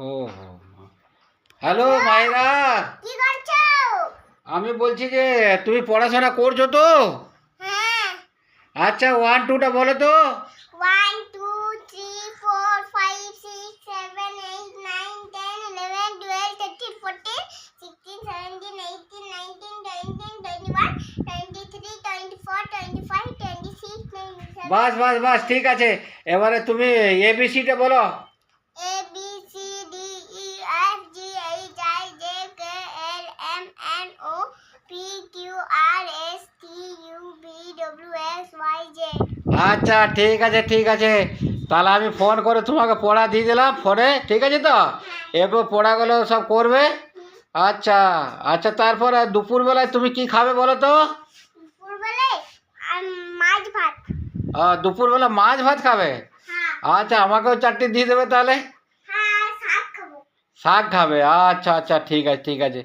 ও hello মায়েরা, কি করছো? আমি বলছি যে তুমি পড়াশোনা করছো তো? হ্যাঁ। আচ্ছা 1 2টা বলো তো। 1 2 3 4 5 6 7 8 9 10 11 12 13 14 16 17 18 19 20 21 23 24 25 26 27 বাস বাস বাস, ঠিক আছে। এবারে তুমি এবিসিটা বলো। A B C D E F G H I J K L M N O P Q R S T U V W X Y Z। আচ্ছা ঠিক আছে ঠিক আছে, তাহলে আমি ফোন করে তোমাকে পড়া দিয়ে দিলাম ফোনে, ঠিক আছে তো? এরপর পড়াগুলো সব করবে। আচ্ছা আচ্ছা, তারপরে দুপুরবেলায় তুমি কি খাবে বলো তো? দুপুরবেলায় মাছ ভাত। দুপুরবেলা মাছ ভাত খাবে? হ্যাঁ। আচ্ছা, আমাকেও 4টে দিয়ে দেবে তাহলে। হ্যাঁ, শাক খাবো। শাক খাবে? আচ্ছা আচ্ছা, ঠিক আছে ঠিক আছে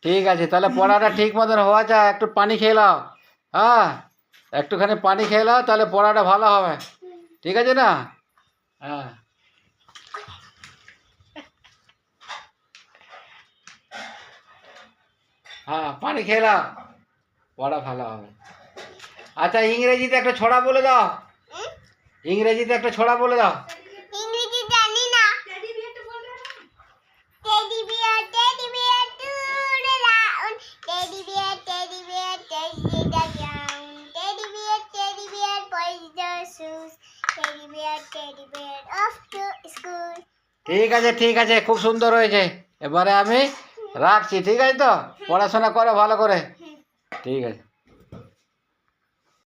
ঠিক আছে, তাহলে পড়াটা ঠিক মতন হওয়া যায়। একটু পানি খেয়ে নাও। হ্যাঁ, একটুখানি পানি খেয়ে নাও, তাহলে পড়াটা ভালো হবে। ঠিক আছে না? হ্যাঁ হ্যাঁ, পানি খেয়ে নাও, পড়া ভালো হবে। আচ্ছা, ইংরেজিতে একটা ছড়া বলে দাও। ইংরেজিতে একটা ছড়া বলে দাও। ইংরেজি জানি না। Teddy bear to the round, teddy bear teddy the ground, teddy bear polish the shoes, teddy bear of to school. ঠিক আছে, খুব সুন্দর হয়েছে। এবারে আমি রাখছি, ঠিক আছে তো? পড়াশোনা করো ভালো করে। ঠিক আছে।